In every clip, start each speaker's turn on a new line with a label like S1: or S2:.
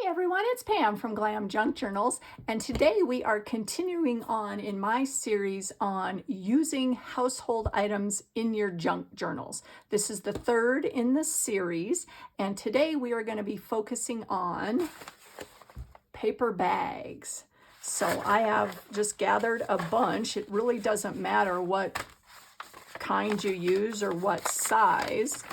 S1: everyone, it's Pam from Glam Junk Journals, and today we are continuing on in my series on using household items in your junk journals. This is the third in the series, and today we are going to be focusing on paper bags. So I have just gathered a bunch. It really doesn't matter what kind you use or what size.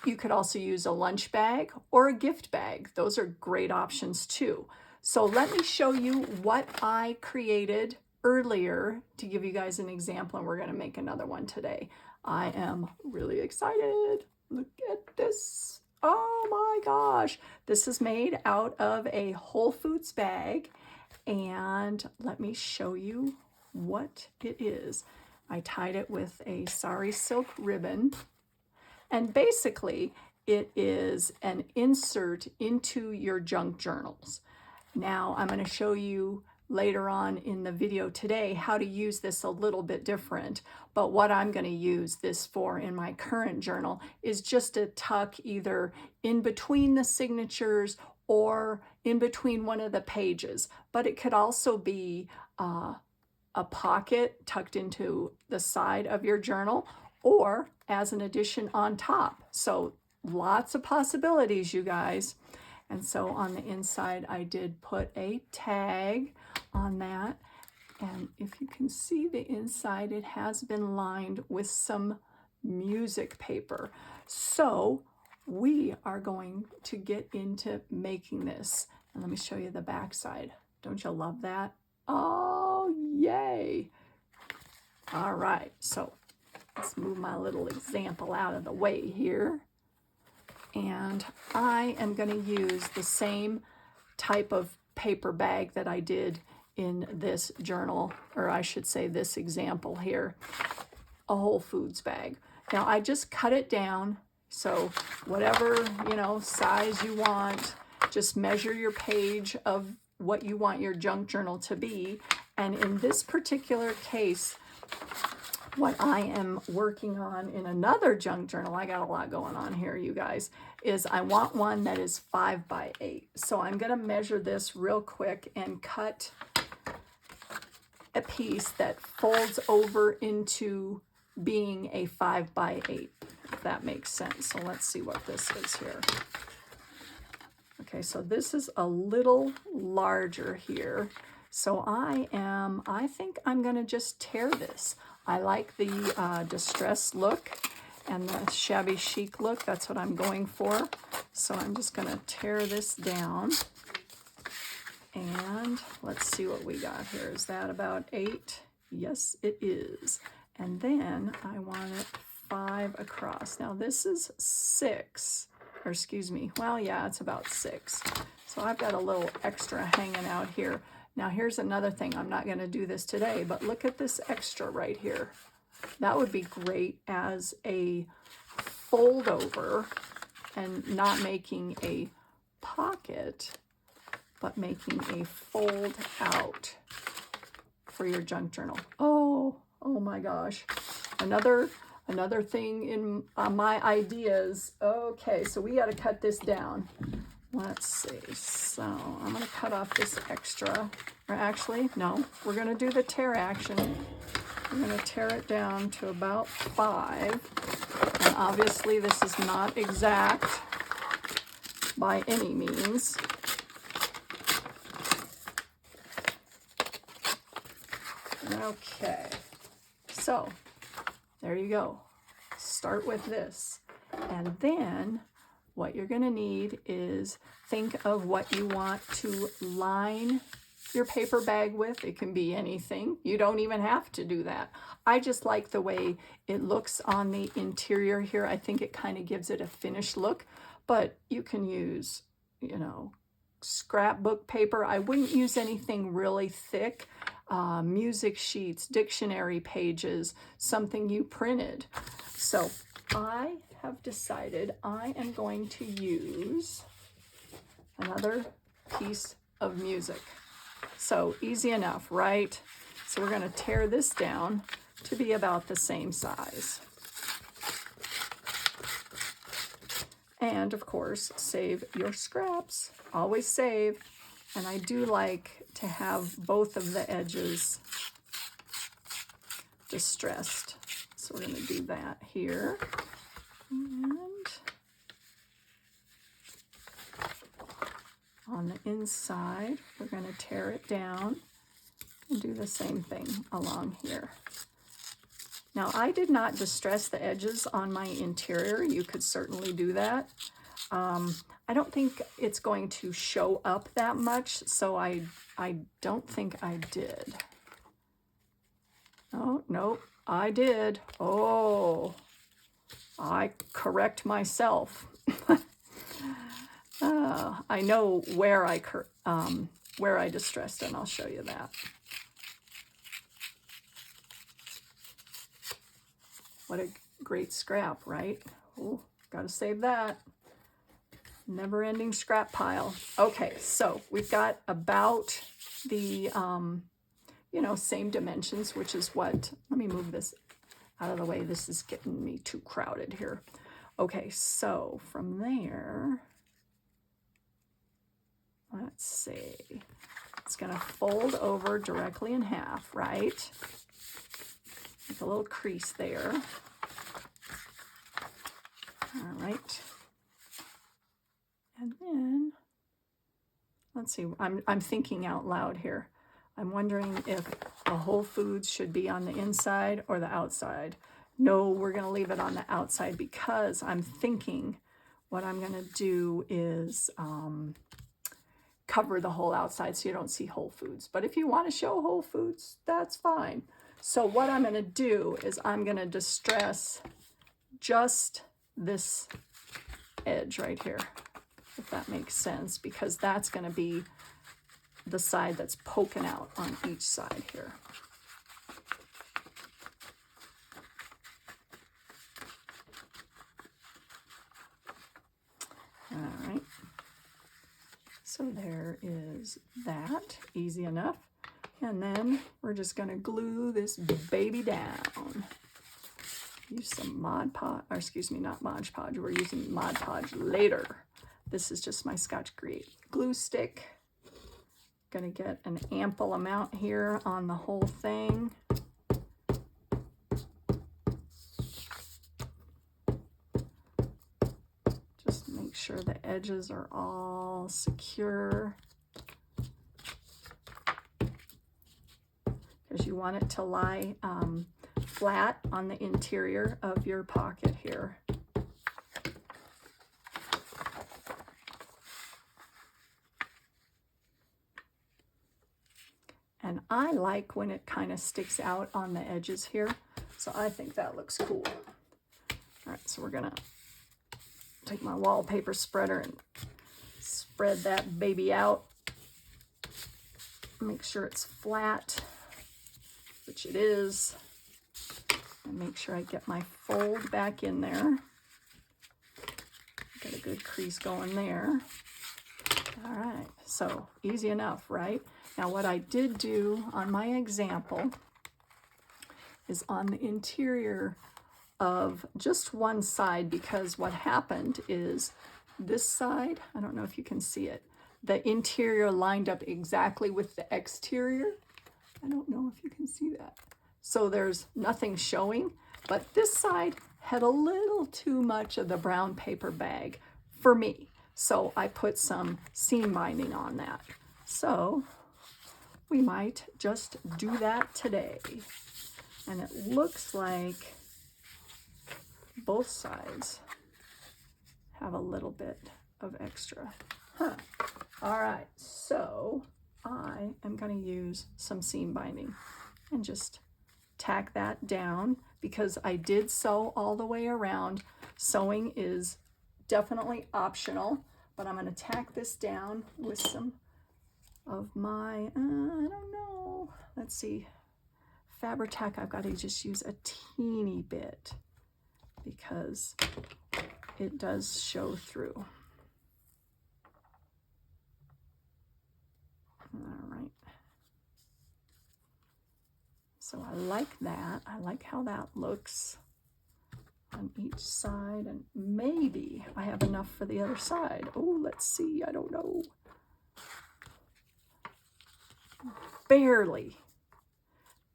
S1: You could also use a lunch bag or a gift bag. Those are great options too. So let me show you what I created earlier to give you guys an example, and we're going to make another one today. I am really excited. Look at this. Oh my gosh. This is made out of a Whole Foods bag, and let me show you what it is. I tied it with a sari silk ribbon. And basically, it is an insert into your junk journals. Now, I'm going to show you later on in the video today how to use this a little bit different. But what I'm going to use this for in my current journal is just to tuck either in between the signatures or in between one of the pages. But it could also be a pocket tucked into the side of your journal, or as an addition on top. So lots of possibilities, you guys. And so on the inside, I did put a tag on that. And if you can see the inside, it has been lined with some music paper. So we are going to get into making this. And let me show you the back side. Don't you love that? Oh, yay. All right, so let's move my little example out of the way here. And I am going to use the same type of paper bag that I did in this journal, or I should say this example here, a Whole Foods bag. Now I just cut it down, so whatever, size you want, just measure your page of what you want your junk journal to be. And in this particular case, what I am working on in another junk journal, I got a lot going on here, you guys, is I want one that is 5 by 8. So I'm going to measure this real quick and cut a piece that folds over into being a 5 by 8, if that makes sense. So let's see what this is here. Okay, so this is a little larger here. So I think I'm going to just tear this. I like the distressed look and the shabby chic look. That's what I'm going for. So I'm just going to tear this down. And let's see what we got here. Is that about 8? Yes, it is. And then I want it 5 across. Now this is 6, or excuse me. Well, yeah, it's about 6. So I've got a little extra hanging out here. Now here's another thing. I'm not going to do this today, but look at this extra right here. That would be great as a fold over and not making a pocket, but making a fold out for your junk journal. Oh my gosh. Another thing in my ideas. Okay, so we got to cut this down. Let's see, so I'm going to cut off this extra, or actually, no, we're going to do the tear action. I'm going to tear it down to about 5, and obviously this is not exact by any means. Okay, so there you go. Start with this, and then what you're going to need is think of what you want to line your paper bag with. It can be anything. You don't even have to do that. I just like the way it looks on the interior here. I think it kind of gives it a finished look, but you can use, scrapbook paper. I wouldn't use anything really thick. Music sheets, dictionary pages, something you printed. So I have decided I am going to use another piece of music. So easy enough, right? So we're going to tear this down to be about the same size. And of course, save your scraps. Always save. And I do like to have both of the edges distressed. So we're going to do that here. And on the inside, we're going to tear it down and do the same thing along here. Now, I did not distress the edges on my interior. You could certainly do that. I don't think it's going to show up that much, so I don't think I did. Oh, no, I did. Oh, I correct myself. I know where I distressed, and I'll show you that. What a great scrap, right? Oh, gotta save that. Never-ending scrap pile. Okay, so we've got about the, you know, same dimensions, which is what, let me move this out of the way. This is getting me too crowded here. Okay, so from there, let's see. It's gonna fold over directly in half, right? Make a little crease there. All right. And then, let's see, I'm thinking out loud here. I'm wondering if the Whole Foods should be on the inside or the outside. No, we're going to leave it on the outside because I'm thinking what I'm going to do is cover the whole outside so you don't see Whole Foods. But if you want to show Whole Foods, that's fine. So what I'm going to do is I'm going to distress just this edge right here, if that makes sense, because that's going to be the side that's poking out on each side here. All right. So there is that, easy enough. And then we're just going to glue this baby down. Use some Mod Podge, or excuse me, not Mod Podge. We're using Mod Podge later. This is just my Scotch Grade glue stick. Gonna get an ample amount here on the whole thing. Just make sure the edges are all secure, because you want it to lie flat on the interior of your pocket here. And I like when it kind of sticks out on the edges here. So I think that looks cool. All right, so we're gonna take my wallpaper spreader and spread that baby out. Make sure it's flat, which it is. And make sure I get my fold back in there. Get a good crease going there. All right, so easy enough, right? Now what I did do on my example is on the interior of just one side, because what happened is this side, I don't know if you can see it, the interior lined up exactly with the exterior. I don't know if you can see that. So there's nothing showing, but this side had a little too much of the brown paper bag for me. So I put some seam binding on that. So we might just do that today. And it looks like both sides have a little bit of extra. All right, so I am going to use some seam binding and just tack that down, because I did sew all the way around. Sewing is definitely optional, but I'm going to tack this down with some of my, I don't know, let's see, Fabri-Tac. I've got to just use a teeny bit because it does show through. All right. So I like that. I like how that looks. on each side, and maybe I have enough for the other side. Oh, let's see, I don't know. Barely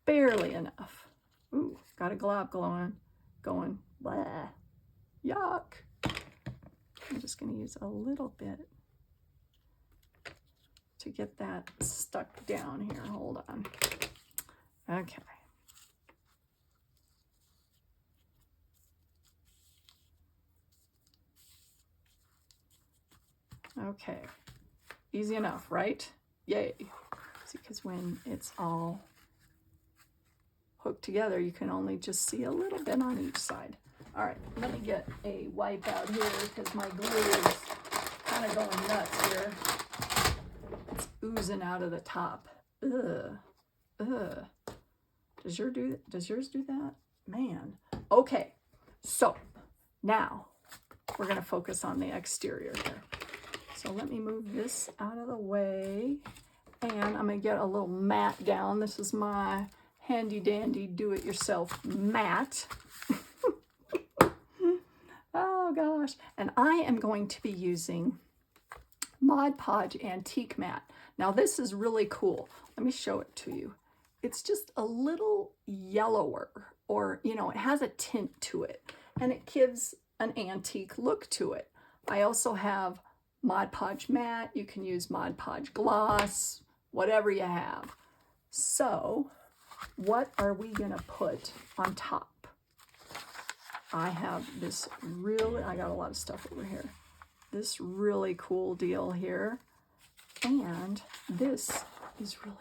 S1: enough. Ooh, got a glob going. Blah. Yuck. I'm just going to use a little bit to get that stuck down here. Hold on. Okay. Okay. Easy enough, right? Yay. See, because when it's all hooked together, you can only just see a little bit on each side. All right, let me get a wipe out here because my glue is kind of going nuts here. It's oozing out of the top. Ugh. Does yours do that? Man. Okay, so now we're going to focus on the exterior here. So let me move this out of the way, and I'm going to get a little mat down. This is my handy dandy do-it-yourself mat. Oh gosh, and I am going to be using Mod Podge Antique Mat. Now this is really cool. Let me show it to you. It's just a little yellower, or you know, it has a tint to it, and it gives an antique look to it. I also have Mod Podge Matte. You can use Mod Podge Gloss, whatever you have. So what are we gonna put on top? I have this I got a lot of stuff over here. This really cool deal here. And this is really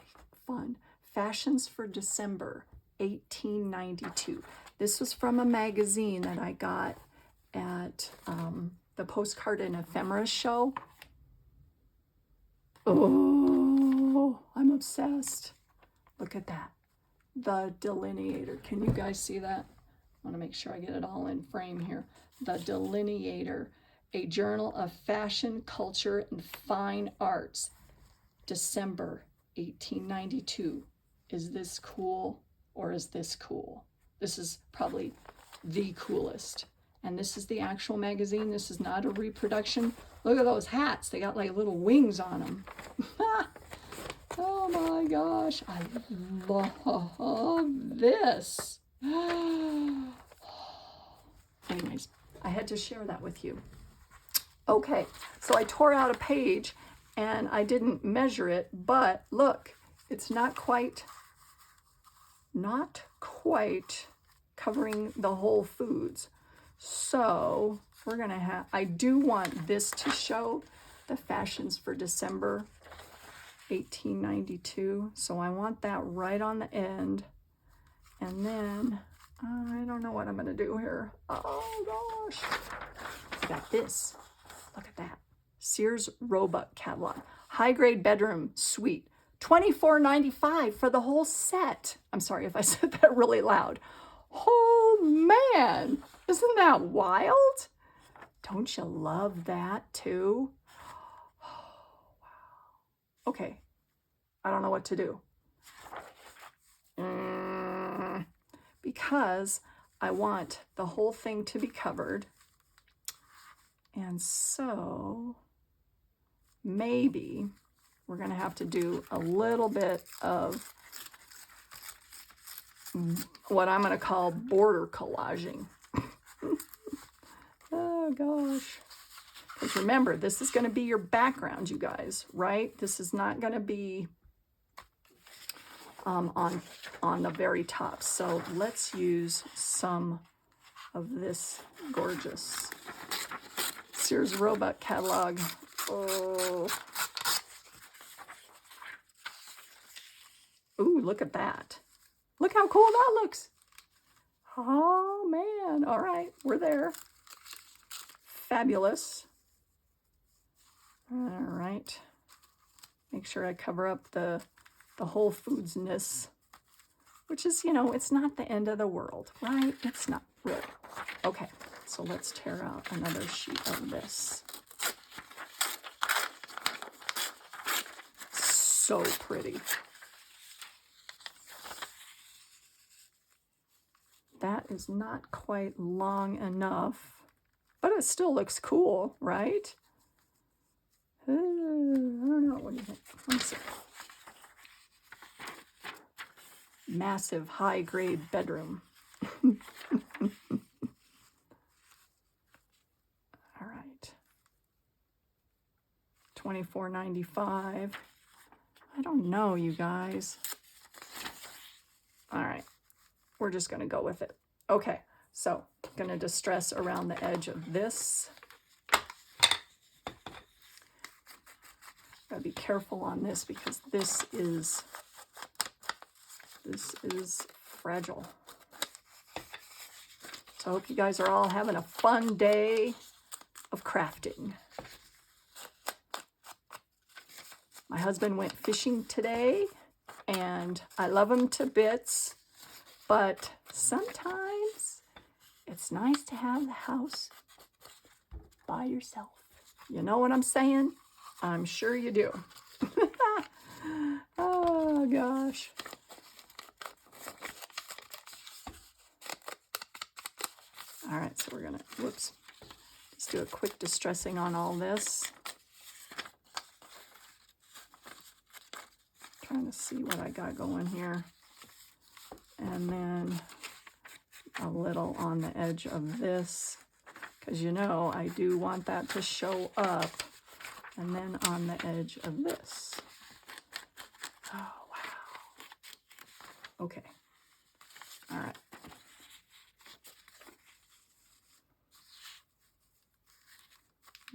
S1: fun. Fashions for December 1892. This was from a magazine that I got at the Postcard and Ephemera show. Oh, I'm obsessed. Look at that. The Delineator. Can you guys see that? I want to make sure I get it all in frame here. The Delineator, a journal of fashion, culture, and fine arts. December 1892. Is this cool or is this cool? This is probably the coolest. And this is the actual magazine. This is not a reproduction. Look at those hats. They got like little wings on them. Oh my gosh. I love this. Anyways, I had to share that with you. Okay, so I tore out a page and I didn't measure it, but look, it's not quite covering the Whole Foods. So we're gonna have, I do want this to show the fashions for December 1892. So I want that right on the end. And then, I don't know what I'm gonna do here. Oh gosh. I got this. Look at that. Sears Roebuck catalog. High grade bedroom suite. $24.95 for the whole set. I'm sorry if I said that really loud. Oh man, isn't that wild? Don't you love that too? Oh, wow. Okay, I don't know what to do. Because I want the whole thing to be covered. And so maybe we're going to have to do a little bit of what I'm going to call border collaging. Oh gosh. Because remember, this is going to be your background, you guys, right? This is not going to be on the very top. So let's use some of this gorgeous Sears Roebuck catalog. Oh. Ooh, look at that. Look how cool that looks. Oh man. All right, we're there. Fabulous. All right. Make sure I cover up the Whole Foods-ness, which is, you know, it's not the end of the world, right? It's not really. Okay, so let's tear out another sheet of this. So pretty. that is not quite long enough, but it still looks cool, right? I don't know. What do you think? Let me see. Massive high-grade bedroom. All right. $24.95. I don't know, you guys. All right. We're just going to go with it. Okay. So, I'm going to distress around the edge of this. Gotta be careful on this because this is fragile. So I hope you guys are all having a fun day of crafting. My husband went fishing today and I love him to bits, but sometimes it's nice to have the house by yourself. You know what I'm saying? I'm sure you do. Oh, gosh. All right, so we're going to, whoops, just do a quick distressing on all this. Trying to see what I got going here. And then a little on the edge of this, because you know I do want that to show up. And then on the edge of this. Oh, wow. Okay. All right.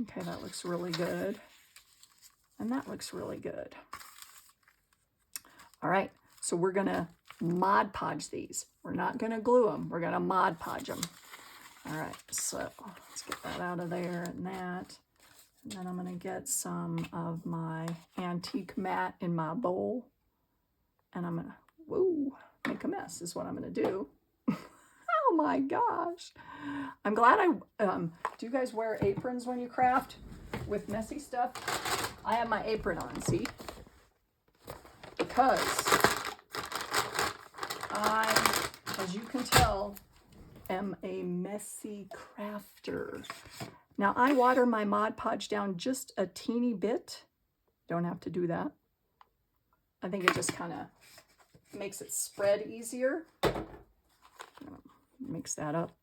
S1: Okay, that looks really good. And that looks really good. All right, so we're going to Mod Podge these. We're not going to glue them. We're going to Mod Podge them. All right, so let's get that out of there and that. And then I'm going to get some of my antique mat in my bowl. And I'm going to, whoa, make a mess is what I'm going to do. Oh my gosh. I'm glad do you guys wear aprons when you craft with messy stuff? I have my apron on, see? Because I, as you can tell, am a messy crafter. Now, I water my Mod Podge down just a teeny bit. Don't have to do that. I think it just kind of makes it spread easier. Mix that up.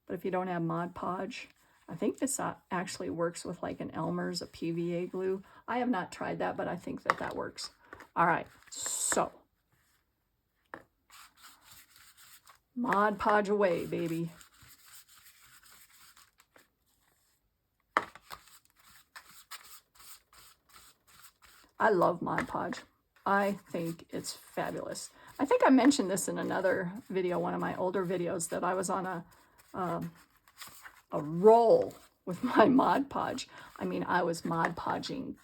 S1: But if you don't have Mod Podge, I think this actually works with like an Elmer's, a PVA glue. I have not tried that, but I think that that works. All right, so Mod Podge away, baby. I love Mod Podge. I think it's fabulous. I think I mentioned this in another video, one of my older videos, that I was on a roll with my Mod Podge. I mean, I was Mod Podging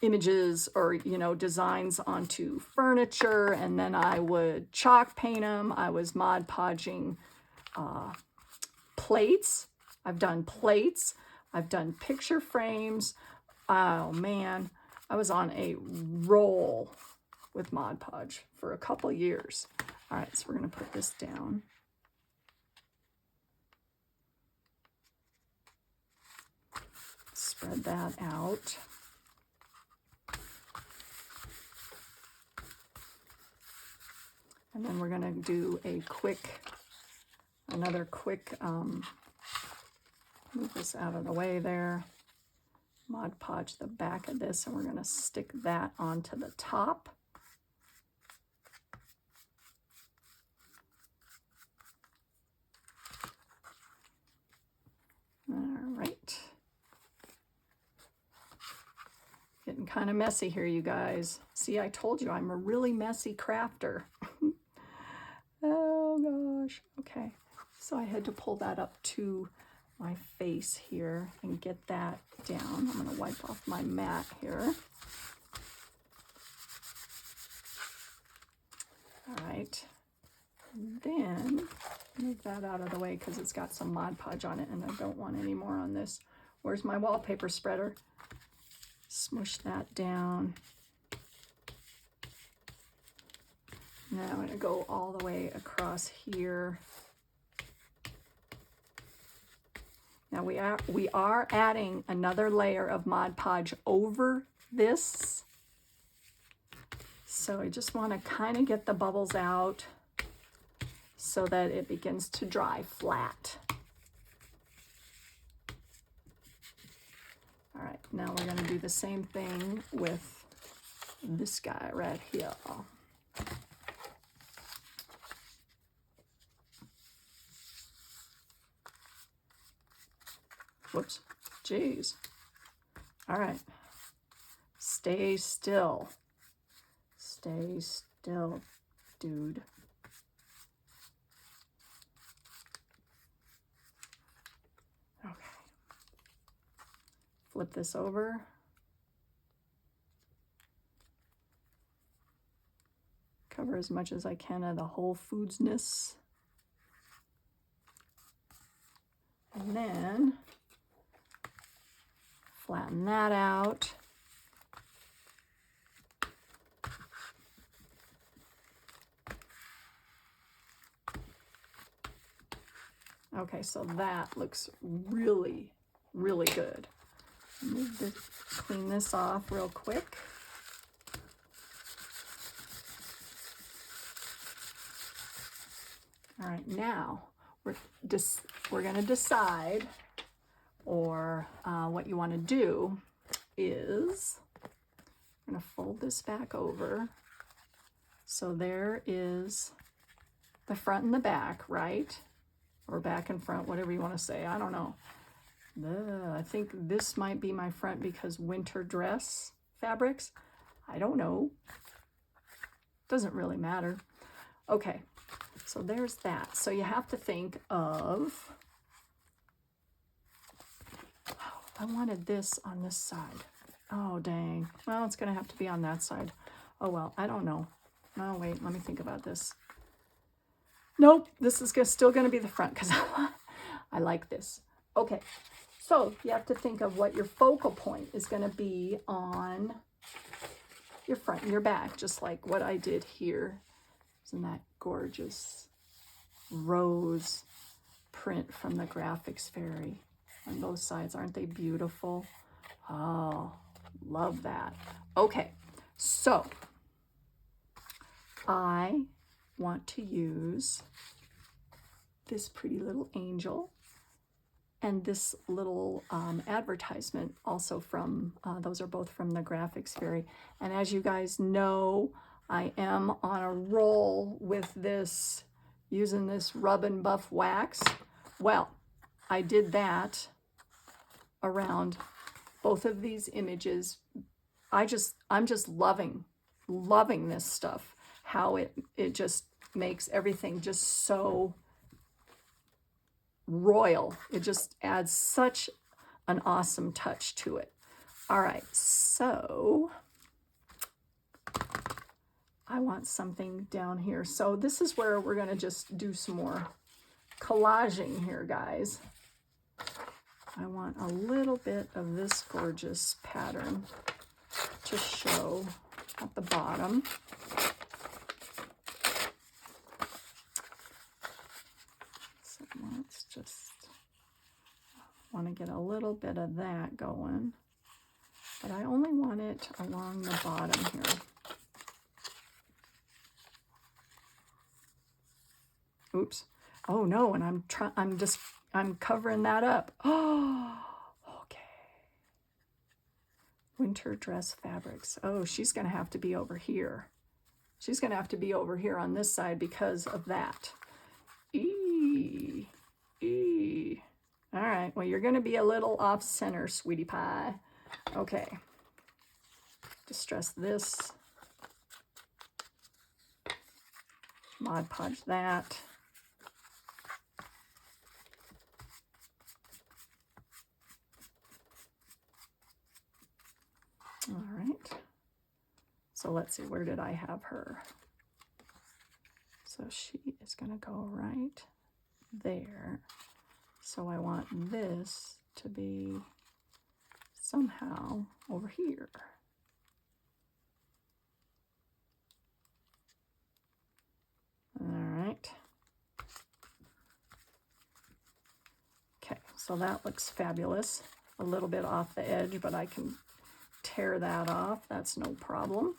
S1: images or, you know, designs onto furniture, and then I would chalk paint them. I was Mod Podging plates. I've done plates. I've done picture frames. Oh man, I was on a roll with Mod Podge for a couple years. All right, so we're going to put this down. Spread that out. And then we're going to do a quick, another quick, move this out of the way there. Mod Podge the back of this, and we're going to stick that onto the top. All right. Getting kind of messy here, you guys. See, I told you I'm a really messy crafter. Oh gosh. Okay. So I had to pull that up to my face here and get that down. I'm going to wipe off my mat here. All right. And then move that out of the way because it's got some Mod Podge on it and I don't want any more on this. Where's my wallpaper spreader? Smush that down. Now I'm going to go all the way across here. Now we are adding another layer of Mod Podge over this. So I just want to kind of get the bubbles out so that it begins to dry flat. All right, now we're going to do the same thing with this guy right here. Whoops, jeez. All right, stay still. Stay still, dude. Okay. Flip this over. Cover as much as I can of the Whole Foodsness. And then flatten that out. Okay, so that looks really, really good. Clean this off real quick. All right, now we're going to decide, or what you want to do is, I'm going to fold this back over. So there is the front and the back, right? Or back and front, whatever you want to say. I don't know. I think this might be my front because winter dress fabrics. I don't know. Doesn't really matter. Okay, so there's that. So you have to think of, oh, I wanted this on this side. Oh, dang. Well, it's going to have to be on that side. Oh, well, I don't know. Oh, wait, let me think about this. Nope, this is still going to be the front because I like this. Okay, so you have to think of what your focal point is going to be on your front and your back, just like what I did here. Isn't that gorgeous rose print from the Graphics Fairy on both sides? Aren't they beautiful? Oh, love that. Okay, so I want to use this pretty little angel and this little advertisement also from, those are both from the Graphics Fairy. And as you guys know, I am on a roll with this, using this Rub and Buff wax. Well, I did that around both of these images. I'm just loving this stuff. How it just makes everything just so royal. It just adds such an awesome touch to it. All right, so I want something down here. So this is where we're going to just do some more collaging here, guys. I want a little bit of this gorgeous pattern to show at the bottom. So let's just want to get a little bit of that going, but I only want it along the bottom here. Oops. Oh no, and I'm covering that up. Oh, okay. Winter dress fabrics. Oh, she's going to have to be over here. She's going to have to be over here on this side because of that. All right, well, you're going to be a little off center, sweetie pie. Okay. Distress this. Mod Podge that. All right. So let's see, where did I have her? So she is going to go right there. So I want this to be somehow over here. So that looks fabulous. A little bit off the edge, but I can tear that off. That's no problem.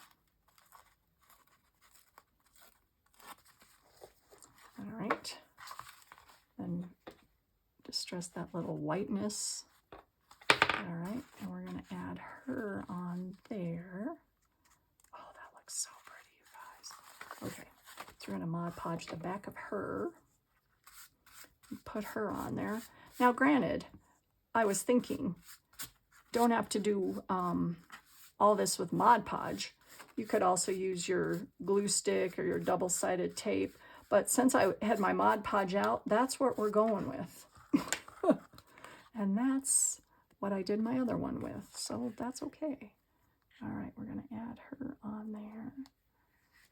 S1: All right. Then distress that little whiteness. All right, and we're going to add her on there. Oh, that looks so pretty, you guys. Okay, so we're going to Mod Podge the back of her. Put her on there. Now, granted, I was thinking, don't have to do all this with Mod Podge. You could also use your glue stick or your double-sided tape. But since I had my Mod Podge out, that's what we're going with. And that's what I did my other one with, so that's okay. All right, we're gonna add her on there.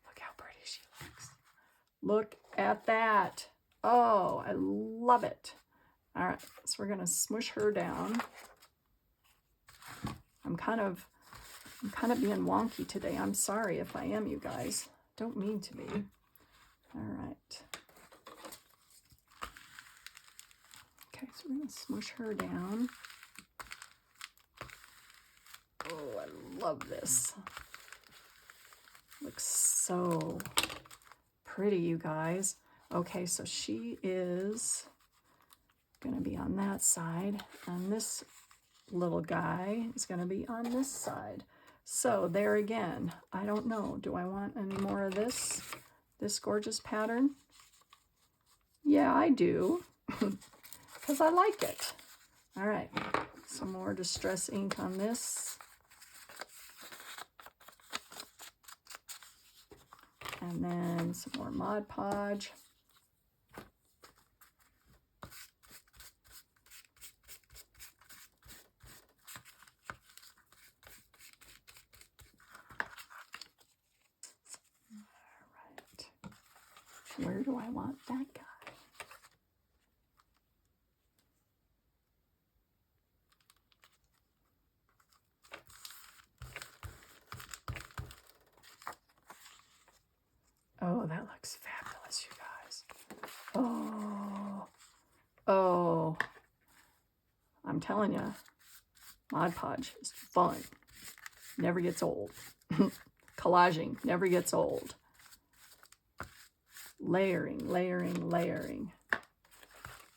S1: Look how pretty she looks. Look at that. Oh, I love it. All right, so we're gonna smush her down. I'm kind of being wonky today. I'm sorry if I am, you guys. Don't mean to be. All right. Okay, so we're gonna smush her down. Oh, I love this. Looks so pretty, you guys. Okay, so she is gonna be on that side, and this little guy is gonna be on this side. So there again, I don't know, do I want any more of this gorgeous pattern? Yeah, I do, because I like it. All right, some more distress ink on this. And then some more Mod Podge. All right. Where do I want that guy? Oh, that looks fabulous, you guys. Oh, I'm telling you, Mod Podge is fun. Never gets old. Collaging never gets old. Layering, layering, layering.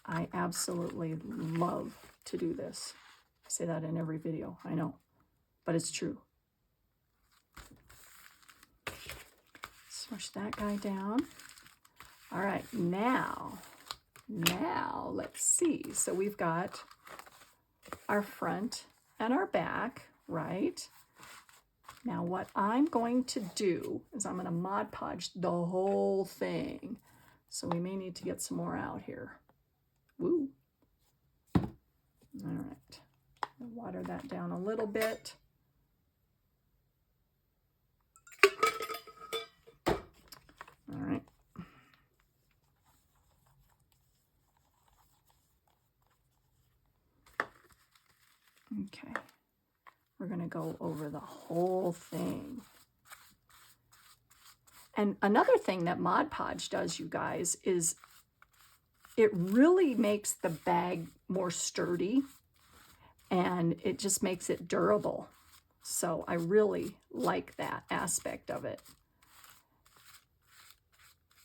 S1: I absolutely love to do this. I say that in every video, I know, but it's true. Smush that guy down. All right, now let's see. So we've got our front and our back, right? Now what I'm going to do is I'm going to Mod Podge the whole thing. So we may need to get some more out here. Woo. All right. Water that down a little bit. All right. Okay. We're going to go over the whole thing. And another thing that Mod Podge does, you guys, is it really makes the bag more sturdy and it just makes it durable. So I really like that aspect of it.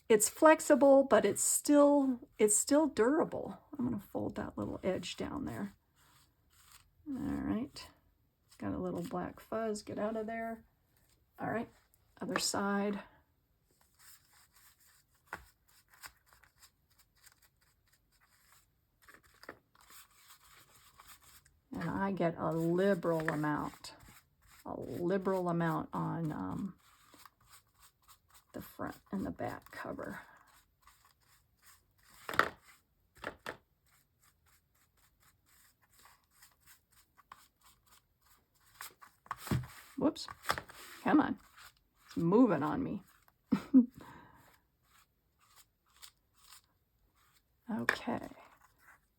S1: It's flexible, but it's still durable. I'm going to fold that little edge down there. All right. Got a little black fuzz. Get out of there. All right. Other side. And I get a liberal amount on the front and the back cover. Whoops, come on, it's moving on me. Okay, let's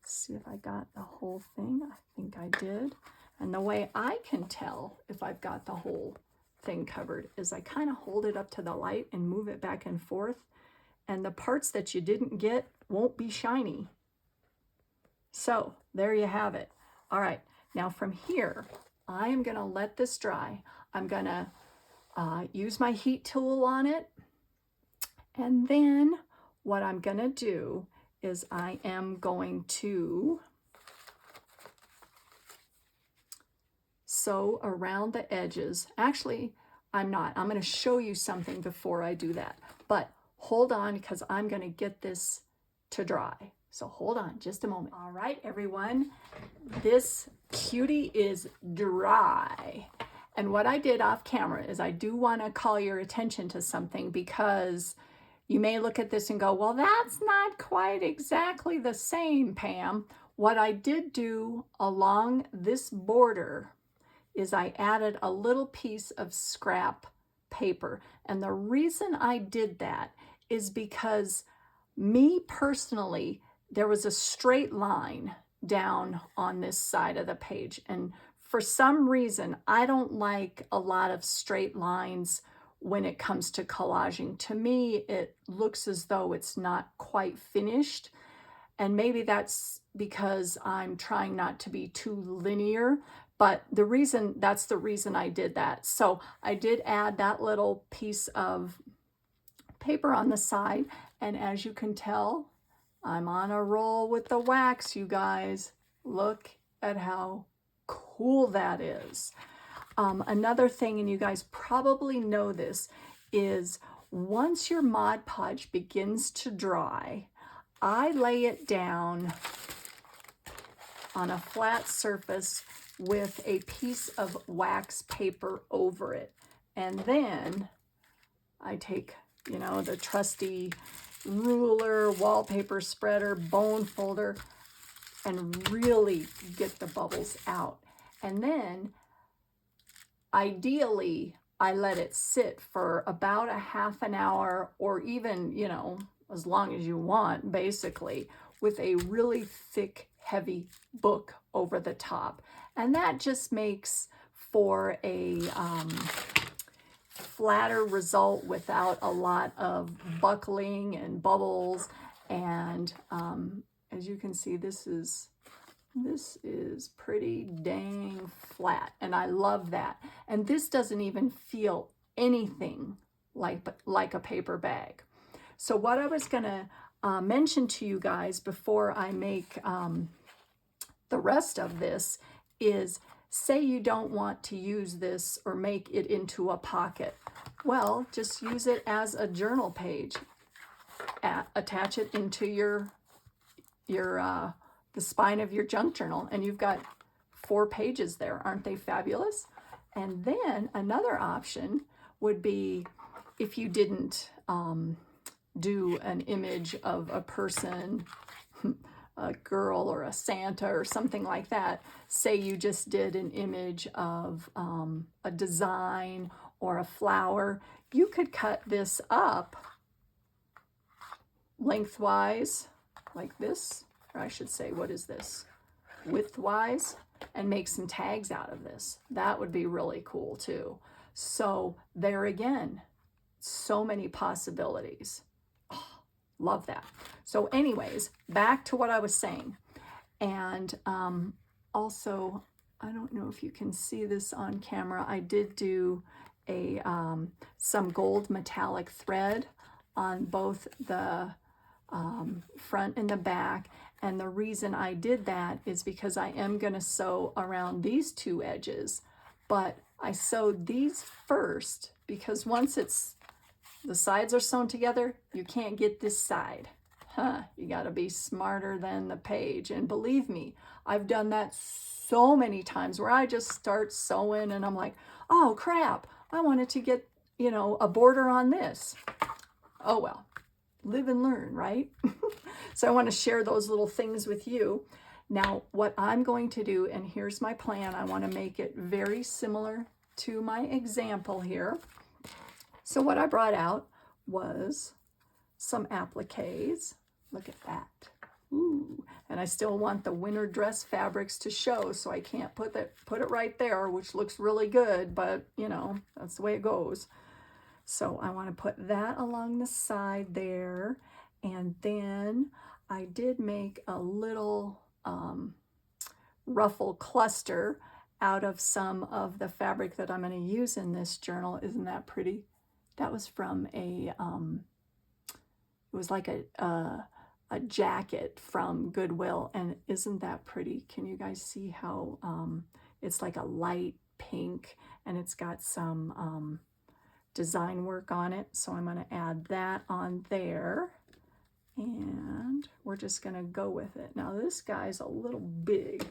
S1: see if I got the whole thing. I think I did. And the way I can tell if I've got the whole thing covered is I kind of hold it up to the light and move it back and forth, and the parts that you didn't get won't be shiny. So there you have it. All right, now from here, I am going to let this dry. I'm going to use my heat tool on it. And then what I'm going to do is I am going to sew around the edges. Actually, I'm not. I'm going to show you something before I do that. But hold on, because I'm going to get this to dry. So hold on just a moment. All right, everyone, this cutie is dry. And what I did off camera is I do want to call your attention to something, because you may look at this and go, well, that's not quite exactly the same, Pam. What I did do along this border is I added a little piece of scrap paper. And the reason I did that is because me personally, there was a straight line down on this side of the page. And for some reason, I don't like a lot of straight lines when it comes to collaging. To me, it looks as though it's not quite finished. And maybe that's because I'm trying not to be too linear, but that's the reason I did that. So I did add that little piece of paper on the side. And as you can tell, I'm on a roll with the wax, you guys. Look at how cool that is. Another thing, and you guys probably know this, is once your Mod Podge begins to dry, I lay it down on a flat surface with a piece of wax paper over it. And then I take, the trusty ruler, wallpaper spreader, bone folder, and really get the bubbles out. And then ideally, I let it sit for about a half an hour, or even, as long as you want, basically, with a really thick, heavy book over the top. And that just makes for a flatter result without a lot of buckling and bubbles. And as you can see, this is pretty dang flat, and I love that. And this doesn't even feel anything like a paper bag. So what I was gonna mention to you guys before I make the rest of this is, say you don't want to use this or make it into a pocket. Well, just use it as a journal page. Attach it into the spine of your junk journal, and you've got 4 pages there. Aren't they fabulous? And then another option would be, if you didn't do an image of a person, a girl or a Santa or something like that, say you just did an image of a design or a flower, you could cut this up lengthwise like this, or I should say, what is this? Widthwise, and make some tags out of this. That would be really cool too. So there again, so many possibilities. Oh, love that. So anyways, back to what I was saying. And also, I don't know if you can see this on camera, I did do some gold metallic thread on both the front and the back. And the reason I did that is because I am going to sew around these 2 edges, but I sewed these first because once the sides are sewn together, you can't get this side. You got to be smarter than the page. And believe me, I've done that so many times where I just start sewing and I'm like, oh crap, I wanted to get, a border on this. Oh well. Live and learn, right? So I want to share those little things with you. Now, what I'm going to do, and here's my plan, I want to make it very similar to my example here. So what I brought out was some appliques. Look at that. Ooh. And I still want the winter dress fabrics to show, so I can't put it right there, which looks really good, but that's the way it goes. So I want to put that along the side there. And then I did make a little ruffle cluster out of some of the fabric that I'm going to use in this journal. Isn't that pretty? That was from a, it was like a jacket from Goodwill, and isn't that pretty? Can you guys see how it's like a light pink, and it's got some design work on it? So I'm going to add that on there, and we're just going to go with it. Now this guy's a little big,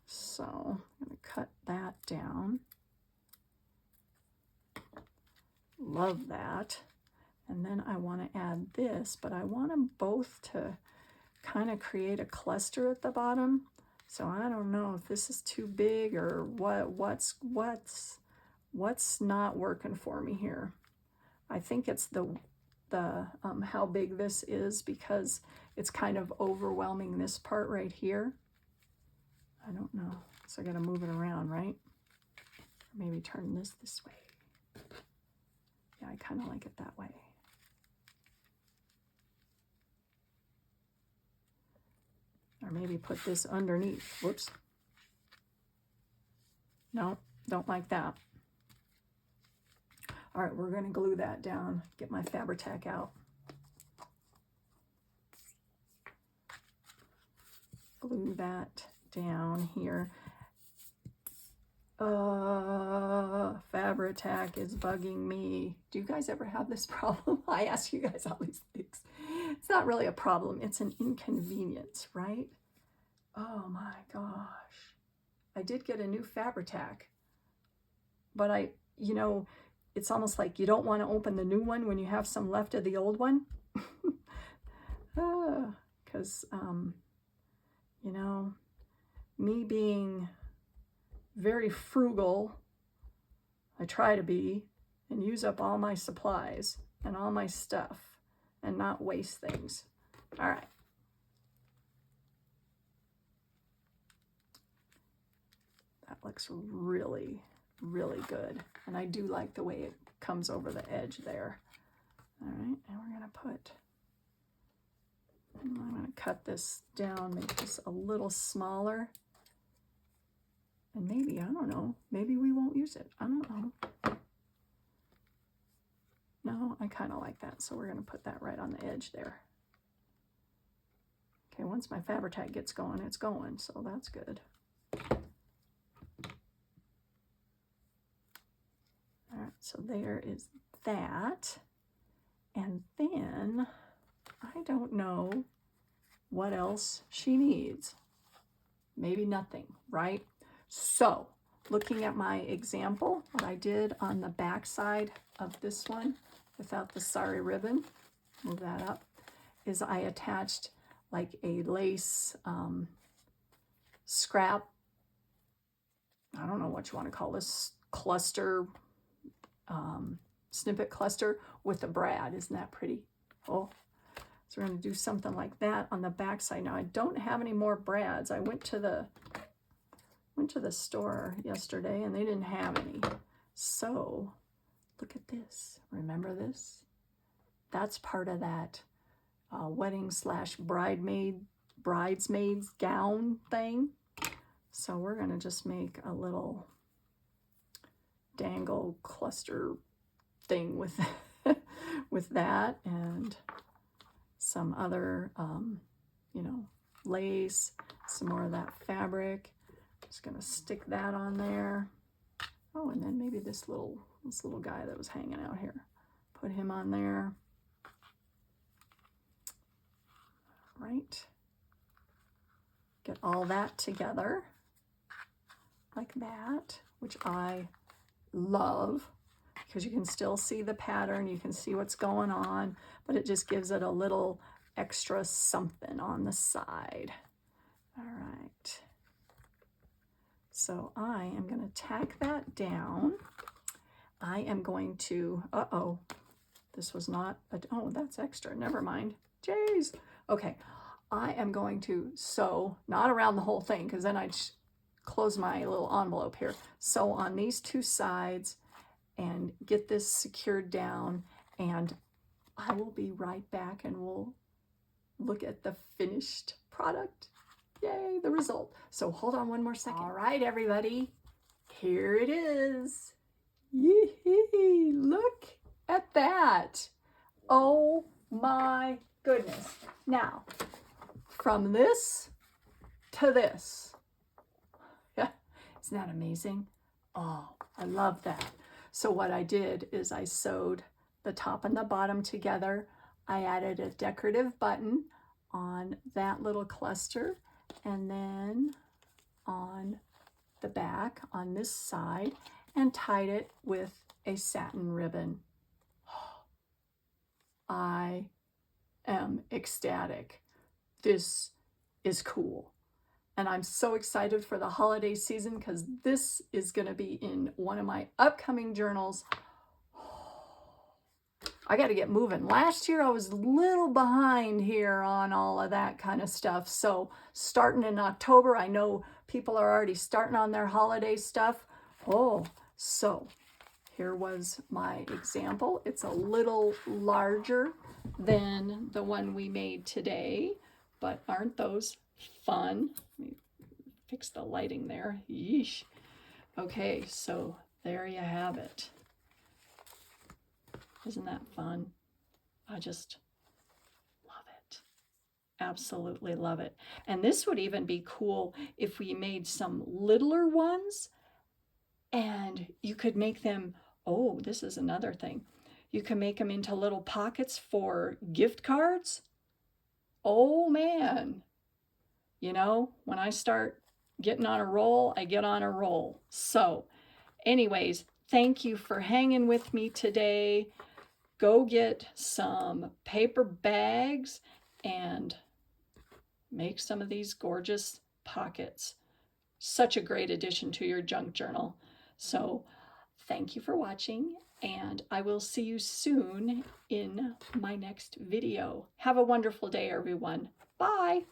S1: so I'm going to cut that down. Love that. And then I want to add this, but I want them both to kind of create a cluster at the bottom. So I don't know if this is too big or what's not working for me here. I think it's the how big this is, because it's kind of overwhelming this part right here. I don't know. So I got to move it around, right? Maybe turn this way. Yeah, I kind of like it that way. Or maybe put this underneath. Whoops. No, don't like that. All right, we're going to glue that down. Get my Fabri-Tac out. Glue that down here. Fabri-Tac is bugging me. Do you guys ever have this problem? I ask you guys all these things. It's not really a problem. It's an inconvenience, right? Oh my gosh. I did get a new Fabri-Tac, but you know, it's almost like you don't want to open the new one when you have some left of the old one. Because, you know, me being very frugal, I try to be, and use up all my supplies and all my stuff and not waste things. All right. That looks really, really good. And I do like the way it comes over the edge there. All right, and we're gonna I'm gonna cut this down, make this a little smaller. And maybe, I don't know, maybe we won't use it. I don't know. No, I kind of like that. So we're going to put that right on the edge there. Okay, once my Fabri-Tac gets going, it's going. So that's good. All right, so there is that. And then I don't know what else she needs. Maybe nothing, right? So, looking at my example, what I did on the back side of this one, without the sari ribbon, move that up, is I attached like a lace scrap, I don't know what you want to call this, cluster, snippet cluster with a brad. Isn't that pretty? Oh, so we're going to do something like that on the back side. Now, I don't have any more brads. I went to the store yesterday and they didn't have any. So look at this. Remember this? That's part of that wedding / bridesmaid's gown thing. So we're going to just make a little dangle cluster thing with with that and some other you know, lace, some more of that fabric. Just gonna stick that on there. Oh, and then maybe this little guy that was hanging out here. Put him on there. Right. Get all that together like that, which I love because you can still see the pattern, you can see what's going on, but it just gives it a little extra something on the side. All right. So I am going to tack that down. I am going to, this was not, oh, that's extra, never mind. Jeez. Okay, I am going to sew, not around the whole thing, because then I'd close my little envelope here. Sew on these two sides and get this secured down, and I will be right back and we'll look at the finished product. Yay, the result. So hold on one more second. All right, everybody, here it is. Yee, look at that. Oh my goodness. Now, from this to this. Yeah, isn't that amazing? Oh, I love that. So what I did is I sewed the top and the bottom together. I added a decorative button on that little cluster, and then on the back on this side, and tied it with a satin ribbon. I am ecstatic. This is cool. And I'm so excited for the holiday season because this is going to be in one of my upcoming journals. I got to get moving. Last year I was a little behind here on all of that kind of stuff. So starting in October, I know people are already starting on their holiday stuff. Oh, so here was my example. It's a little larger than the one we made today, but aren't those fun? Let me fix the lighting there. Yeesh. Okay, so there you have it. Isn't that fun? I just love it. Absolutely love it. And this would even be cool if we made some littler ones, and you could make them, oh, this is another thing. You can make them into little pockets for gift cards. Oh man, you know, when I start getting on a roll, I get on a roll. So anyways, thank you for hanging with me today. Go get some paper bags and make some of these gorgeous pockets. Such a great addition to your junk journal. So thank you for watching, and I will see you soon in my next video. Have a wonderful day, everyone. Bye.